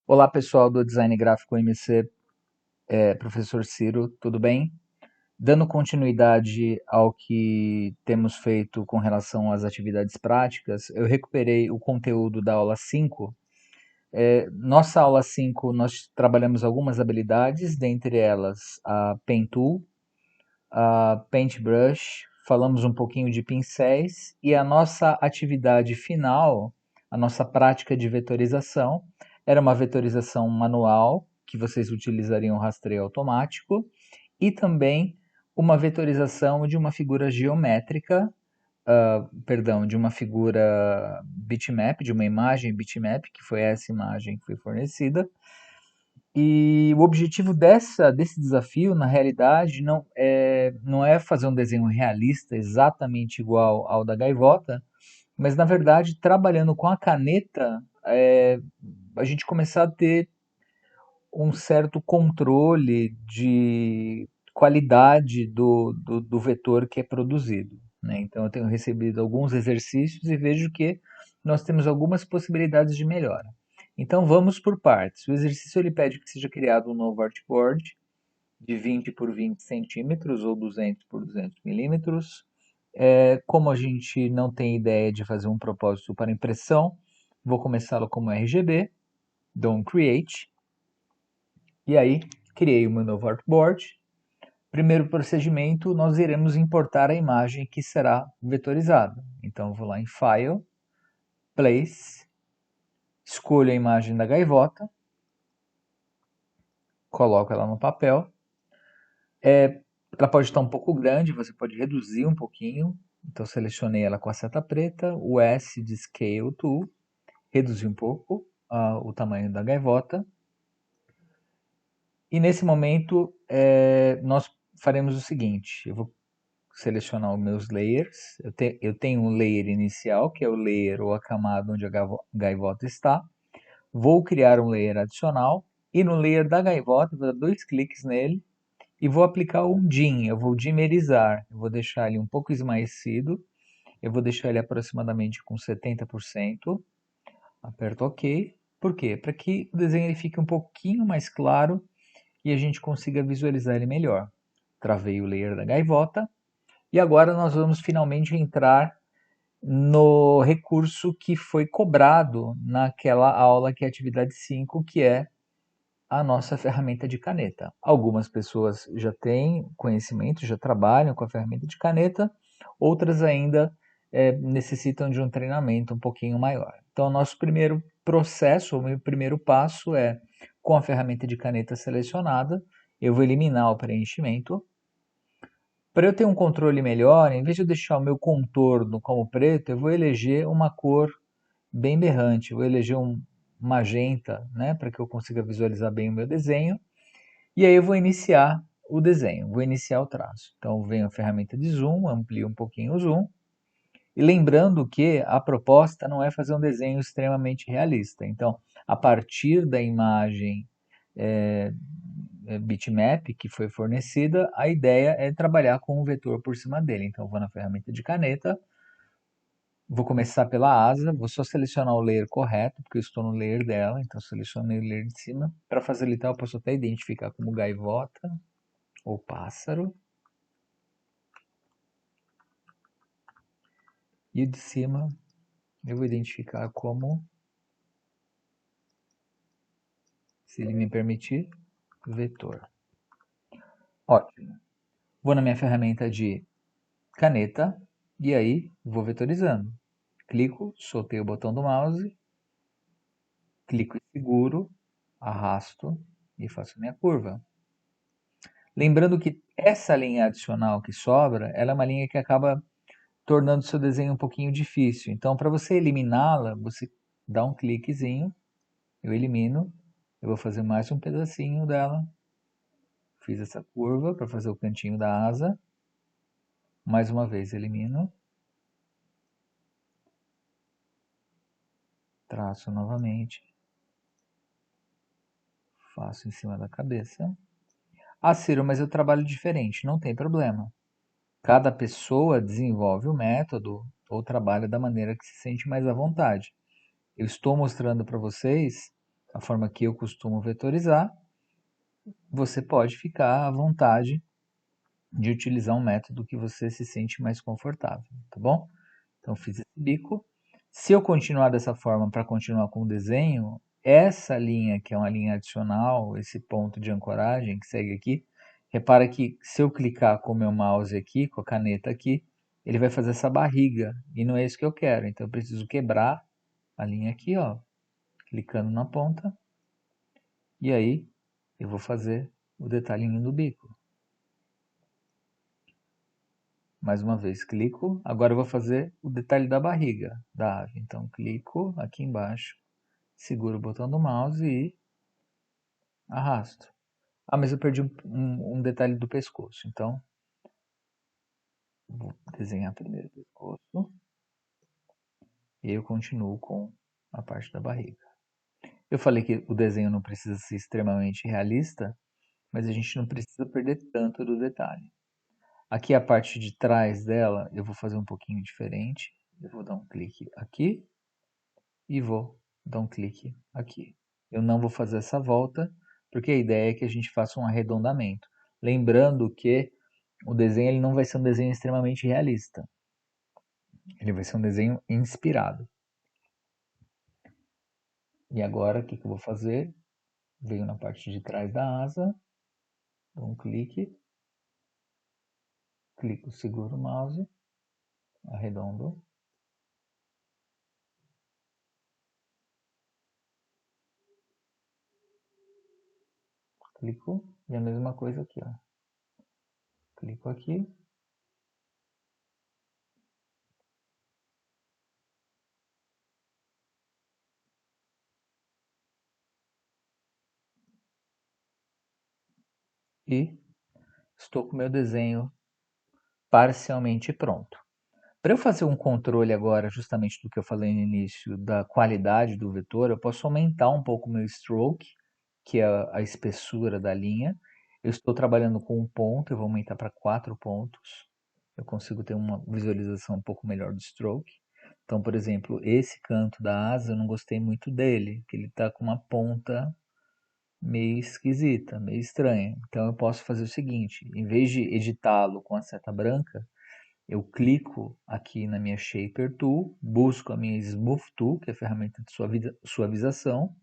Olá pessoal do Design Gráfico MC, professor Ciro, tudo bem? Dando continuidade ao que temos feito com relação às atividades práticas, eu recuperei o conteúdo da aula 5. Nossa aula 5 nós trabalhamos algumas habilidades, dentre elas a Pen Tool, a Paintbrush, falamos um pouquinho de pincéis e a nossa atividade final, a nossa prática de vetorização, era uma vetorização manual, que vocês utilizariam rastreio automático, e também uma vetorização de uma figura geométrica, de uma figura bitmap, de uma imagem bitmap, que foi essa imagem que foi fornecida, e o objetivo desse desafio, na realidade, não é fazer um desenho realista exatamente igual ao da gaivota, mas, na verdade, trabalhando com a caneta, a gente começar a ter um certo controle de qualidade do vetor que é produzido, né? Então, eu tenho recebido alguns exercícios e vejo que nós temos algumas possibilidades de melhora. Então, vamos por partes. O exercício ele pede que seja criado um novo artboard de 20 por 20 centímetros ou 200 por 200 milímetros. Como a gente não tem ideia de fazer um propósito para impressão, vou começá-lo como RGB, dou um Create, e aí criei o meu novo artboard. Primeiro procedimento, nós iremos importar a imagem que será vetorizada. Então, vou lá em File, Place, escolho a imagem da gaivota, coloco ela no papel. Ela pode estar um pouco grande, você pode reduzir um pouquinho. Então, selecionei ela com a seta preta, o S de Scale Tool, reduzi um pouco o tamanho da gaivota. E nesse momento, nós faremos o seguinte, eu vou selecionar os meus layers. Eu tenho um layer inicial, que é o layer ou a camada onde a gaivota está. Vou criar um layer adicional e no layer da gaivota, vou dar 2 cliques nele e vou aplicar um dim, eu vou dimerizar, eu vou deixar ele um pouco esmaecido, eu vou deixar ele aproximadamente com 70%, aperto OK. Por quê? Para que o desenho ele fique um pouquinho mais claro e a gente consiga visualizar ele melhor. Travei o layer da gaivota e agora nós vamos finalmente entrar no recurso que foi cobrado naquela aula que é a atividade 5, que é a nossa ferramenta de caneta. Algumas pessoas já têm conhecimento, já trabalham com a ferramenta de caneta, outras ainda necessitam de um treinamento um pouquinho maior. Então, nosso primeiro processo, o meu primeiro passo é, com a ferramenta de caneta selecionada, eu vou eliminar o preenchimento. Para eu ter um controle melhor, em vez de eu deixar o meu contorno como preto, eu vou eleger uma cor bem berrante. Eu vou eleger um magenta, né, para que eu consiga visualizar bem o meu desenho. E aí eu vou iniciar o desenho, vou iniciar o traço. Então, venho a ferramenta de zoom, amplio um pouquinho o zoom. E lembrando que a proposta não é fazer um desenho extremamente realista. Então, a partir da imagem bitmap que foi fornecida, a ideia é trabalhar com um vetor por cima dele. Então, vou na ferramenta de caneta, vou começar pela asa, vou só selecionar o layer correto, porque eu estou no layer dela, então selecionei o layer de cima. Para facilitar, eu posso até identificar como gaivota ou pássaro. E o de cima eu vou identificar como, se ele me permitir, vetor. Ótimo. Vou na minha ferramenta de caneta e aí vou vetorizando. Clico, soltei o botão do mouse, clico e seguro, arrasto e faço minha curva. Lembrando que essa linha adicional que sobra, ela é uma linha que acaba tornando o seu desenho um pouquinho difícil. Então, para você eliminá-la, você dá um cliquezinho, eu elimino, eu vou fazer mais um pedacinho dela. Fiz essa curva para fazer o cantinho da asa. Mais uma vez elimino. Traço novamente. Faço em cima da cabeça. Ah, Ciro, mas eu trabalho diferente. Não tem problema. Cada pessoa desenvolve o método ou trabalha da maneira que se sente mais à vontade. Eu estou mostrando para vocês a forma que eu costumo vetorizar, você pode ficar à vontade de utilizar um método que você se sente mais confortável, tá bom? Então, fiz esse bico. Se eu continuar dessa forma para continuar com o desenho, essa linha, que é uma linha adicional, esse ponto de ancoragem que segue aqui, repara que se eu clicar com o meu mouse aqui, com a caneta aqui, ele vai fazer essa barriga, e não é isso que eu quero. Então, eu preciso quebrar a linha aqui, ó, clicando na ponta, e aí eu vou fazer o detalhinho do bico. Mais uma vez, clico. Agora eu vou fazer o detalhe da barriga da ave. Então, clico aqui embaixo, seguro o botão do mouse e arrasto. Ah, mas eu perdi um detalhe do pescoço. Então, vou desenhar primeiro o pescoço. E aí eu continuo com a parte da barriga. Eu falei que o desenho não precisa ser extremamente realista, mas a gente não precisa perder tanto do detalhe. Aqui a parte de trás dela, eu vou fazer um pouquinho diferente. Eu vou dar um clique aqui e vou dar um clique aqui. Eu não vou fazer essa volta, porque a ideia é que a gente faça um arredondamento. Lembrando que o desenho ele não vai ser um desenho extremamente realista. Ele vai ser um desenho inspirado. E agora, o que eu vou fazer? Venho na parte de trás da asa, dou um clique, clico, seguro o mouse, arredondo, clico, e a mesma coisa aqui, ó. Clico aqui, e estou com o meu desenho parcialmente pronto. Para eu fazer um controle agora, justamente do que eu falei no início, da qualidade do vetor, eu posso aumentar um pouco o meu stroke, que é a espessura da linha. Eu estou trabalhando com um ponto, eu vou aumentar para 4 pontos. Eu consigo ter uma visualização um pouco melhor do stroke. Então, por exemplo, esse canto da asa eu não gostei muito dele, que ele está com uma ponta meio esquisita, meio estranha. Então eu posso fazer o seguinte, em vez de editá-lo com a seta branca, eu clico aqui na minha Shaper Tool, busco a minha Smooth Tool, que é a ferramenta de suavização,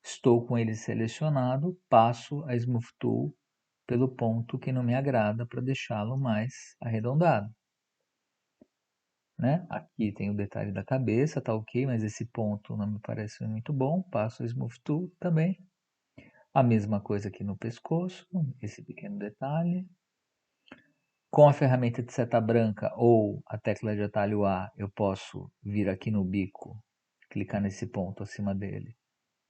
estou com ele selecionado, passo a Smooth Tool pelo ponto que não me agrada para deixá-lo mais arredondado. Né? Aqui tem o detalhe da cabeça, tá ok, mas esse ponto não me parece muito bom, passo a Smooth Tool também. A mesma coisa aqui no pescoço, esse pequeno detalhe. Com a ferramenta de seta branca ou a tecla de atalho A, eu posso vir aqui no bico, clicar nesse ponto acima dele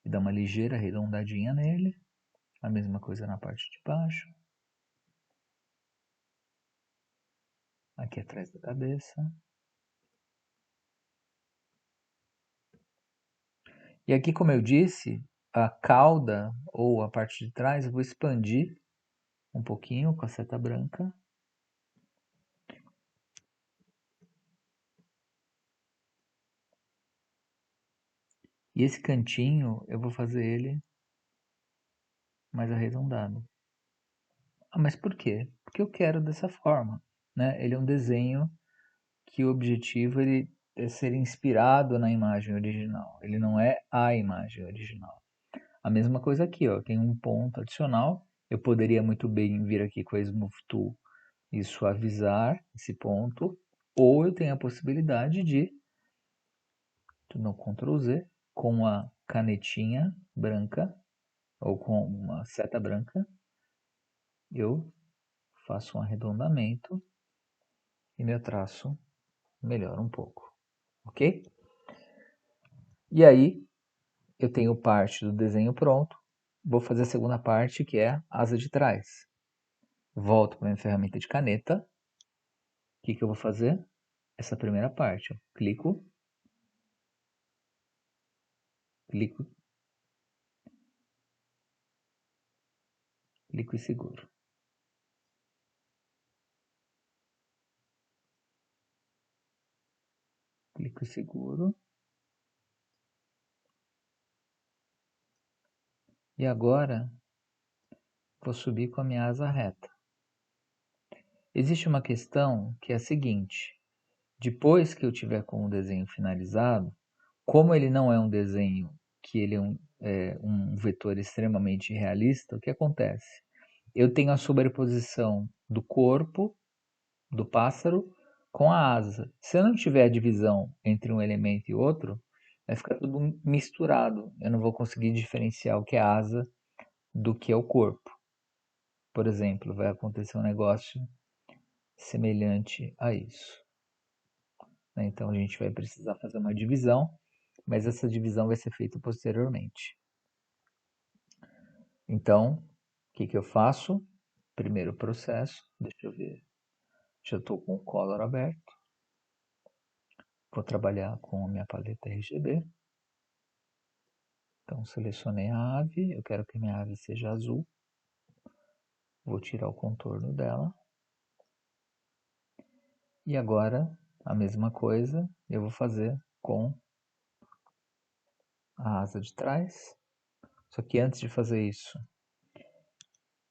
e dar uma ligeira arredondadinha nele. A mesma coisa na parte de baixo. Aqui atrás da cabeça. E aqui, como eu disse, a cauda ou a parte de trás eu vou expandir um pouquinho com a seta branca. E esse cantinho eu vou fazer ele mais arredondado. Ah, mas por quê? Porque eu quero dessa forma, né? Ele é um desenho que o objetivo ele é ser inspirado na imagem original. Ele não é a imagem original. A mesma coisa aqui, ó, tem um ponto adicional. Eu poderia muito bem vir aqui com a Smooth Tool e suavizar esse ponto, ou eu tenho a possibilidade de, no Ctrl Z, com a canetinha branca, ou com uma seta branca, eu faço um arredondamento e meu traço melhora um pouco, ok? E aí, eu tenho parte do desenho pronto, vou fazer a segunda parte, que é a asa de trás. Volto para minha ferramenta de caneta, o que eu vou fazer? Essa primeira parte, ó. Clico, clico, clico e seguro. Clico e seguro. E agora, vou subir com a minha asa reta. Existe uma questão que é a seguinte: depois que eu tiver com o desenho finalizado, como ele não é um desenho que ele é um vetor extremamente realista, o que acontece? Eu tenho a sobreposição do corpo do pássaro com a asa. Se eu não tiver a divisão entre um elemento e outro, vai ficar tudo misturado. Eu não vou conseguir diferenciar o que é asa do que é o corpo. Por exemplo, vai acontecer um negócio semelhante a isso. Então a gente vai precisar fazer uma divisão, mas essa divisão vai ser feita posteriormente. Então, o que eu faço? Primeiro processo, deixa eu ver, já estou com o color aberto, vou trabalhar com a minha paleta RGB. Então selecionei a ave, eu quero que minha ave seja azul, vou tirar o contorno dela. E agora a mesma coisa eu vou fazer com a asa de trás. Só que antes de fazer isso,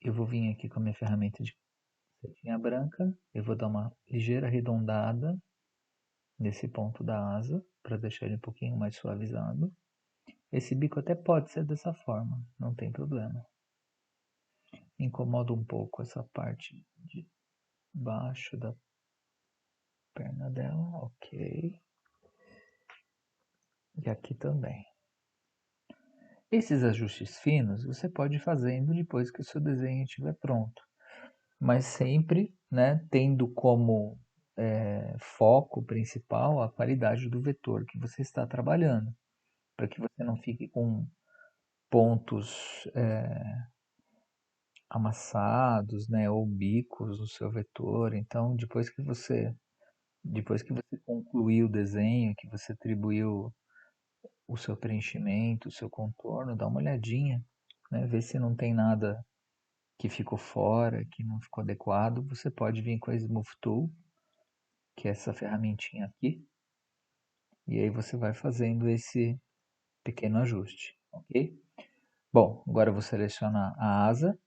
eu vou vir aqui com a minha ferramenta de setinha branca, eu vou dar uma ligeira arredondada nesse ponto da asa, para deixar ele um pouquinho mais suavizado. Esse bico até pode ser dessa forma, não tem problema. Incomoda um pouco essa parte de baixo da perna dela, ok. E aqui também. Esses ajustes finos você pode ir fazendo depois que o seu desenho estiver pronto, mas sempre, né, tendo como foco principal a qualidade do vetor que você está trabalhando, para que você não fique com pontos amassados, né, ou bicos no seu vetor. Então, depois que você concluiu o desenho, que você atribuiu o seu preenchimento, o seu contorno, dá uma olhadinha, né, vê se não tem nada que ficou fora, que não ficou adequado. Você pode vir com a Smooth Tool, que é essa ferramentinha aqui, e aí você vai fazendo esse pequeno ajuste, ok? Bom, agora eu vou selecionar a asa,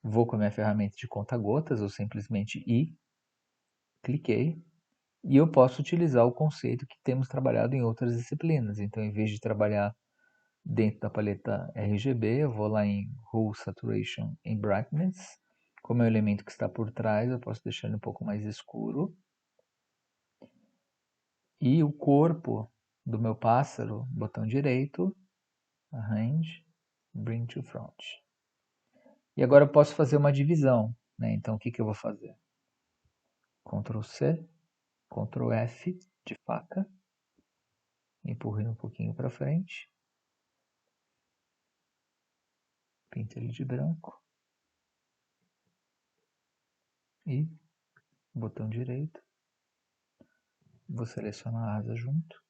vou com a minha ferramenta de conta-gotas, ou simplesmente I, cliquei, e eu posso utilizar o conceito que temos trabalhado em outras disciplinas. Então, em vez de trabalhar dentro da paleta RGB, eu vou lá em Hue, Saturation e Brightness. Como é o elemento que está por trás, eu posso deixar ele um pouco mais escuro. E o corpo do meu pássaro, botão direito, Arrange, Bring to Front. E agora eu posso fazer uma divisão, né? Então, o que eu vou fazer? Ctrl C, Ctrl F de faca, empurrei um pouquinho para frente, pinto ele de branco e botão direito, vou selecionar a asa junto,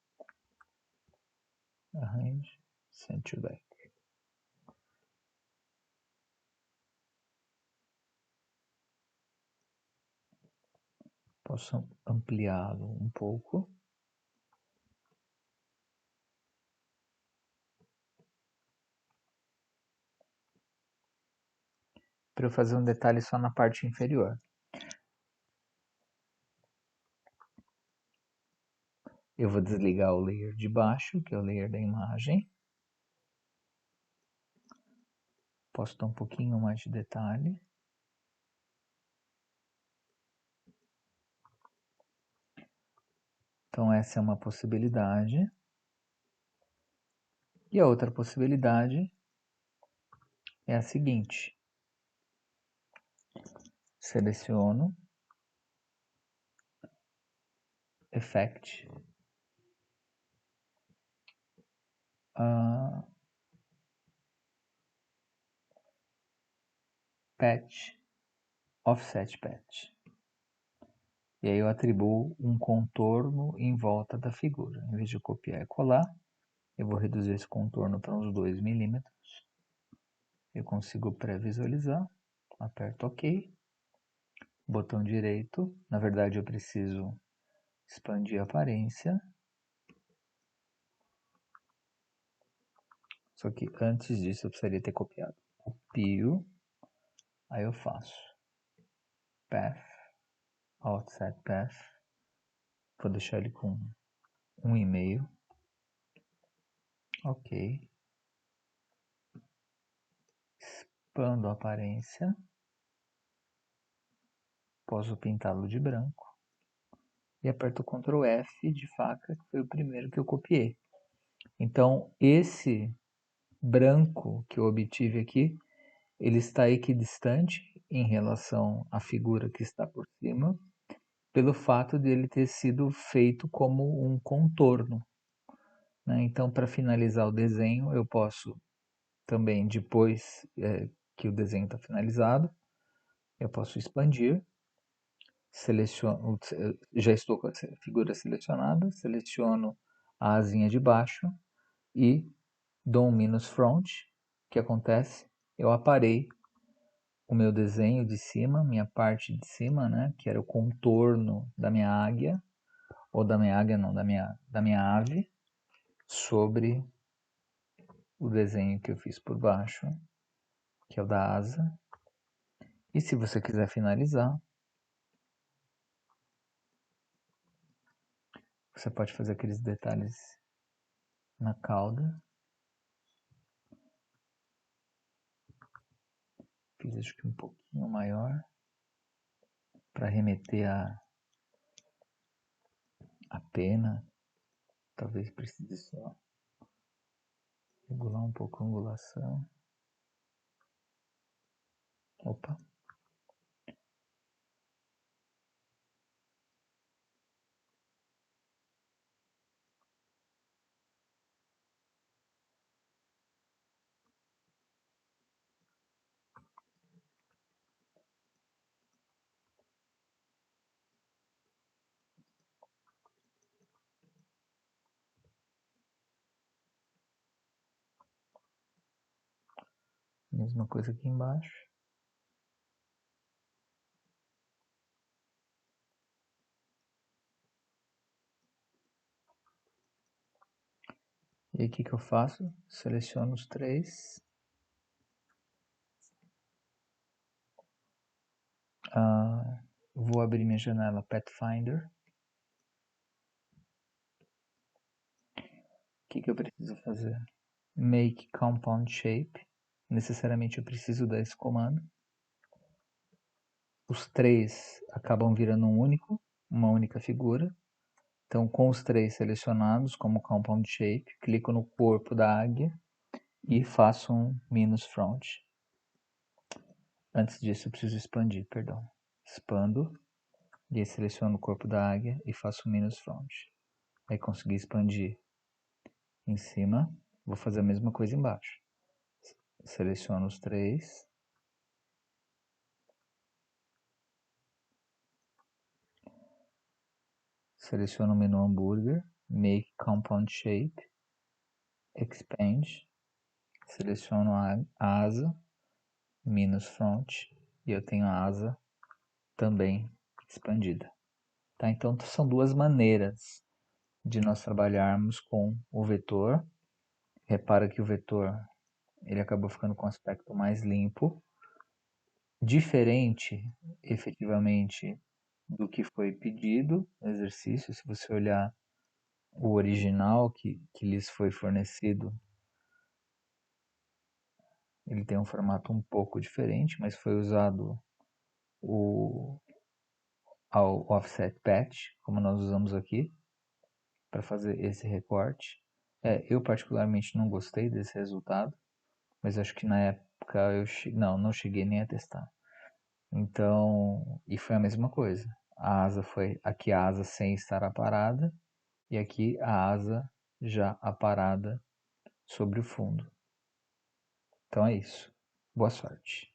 Arrange, Send to Back. Posso ampliá-lo um pouco. Para eu fazer um detalhe só na parte inferior. Eu vou desligar o layer de baixo, que é o layer da imagem. Posso dar um pouquinho mais de detalhe. Então essa é uma possibilidade. E a outra possibilidade é a seguinte. Seleciono, Effect, Patch, Offset Patch. E aí eu atribuo um contorno em volta da figura. Em vez de copiar e colar, eu vou reduzir esse contorno para uns 2 milímetros. Eu consigo pré-visualizar. Aperto OK. Botão direito. Na verdade, eu preciso expandir a aparência. Só que antes disso eu precisaria ter copiado. Copio, aí eu faço path, offset path, vou deixar ele com 1,5, ok, expando a aparência, posso pintá-lo de branco e aperto o Ctrl F de faca, que foi o primeiro que eu copiei. Então esse branco que eu obtive aqui, ele está equidistante em relação à figura que está por cima, pelo fato de ele ter sido feito como um contorno, né? Então, para finalizar o desenho, eu posso também, depois que o desenho está finalizado, eu posso expandir, seleciono, já estou com a figura selecionada, seleciono a asinha de baixo e dou um minus front. O que acontece? Eu aparei o meu desenho de cima, minha parte de cima, né, que era o contorno da minha águia, ou da minha águia não, da minha ave, sobre o desenho que eu fiz por baixo, que é o da asa. E se você quiser finalizar, você pode fazer aqueles detalhes na cauda. Fiz acho que um pouquinho maior, para remeter a pena. Talvez precise só regular um pouco a angulação. Opa! Mesma coisa aqui embaixo. E aí o que eu faço? Seleciono os três. Vou abrir minha janela Pathfinder. O que eu preciso fazer? Make Compound Shape. Necessariamente eu preciso dar esse comando. Os três acabam virando uma única figura. Então, com os três selecionados como Compound Shape, clico no corpo da águia e faço um minus front. Antes disso, eu preciso expandir, perdão. Expando, e aí seleciono o corpo da águia e faço um minus front. Aí consegui expandir em cima, vou fazer a mesma coisa embaixo. Seleciono os três. Seleciono o menu hambúrguer, Make Compound Shape, Expand, seleciono a asa, minus front, e eu tenho a asa também expandida. Tá? Então são duas maneiras de nós trabalharmos com o vetor. Repara que o vetor ele acabou ficando com um aspecto mais limpo, diferente efetivamente do que foi pedido no exercício. Se você olhar o original que lhes foi fornecido, ele tem um formato um pouco diferente, mas foi usado o offset patch, como nós usamos aqui, para fazer esse recorte. Eu particularmente não gostei desse resultado, mas acho que na época não cheguei nem a testar. Então, e foi a mesma coisa. A asa foi aqui a asa sem estar aparada e aqui a asa já aparada sobre o fundo. Então é isso. Boa sorte.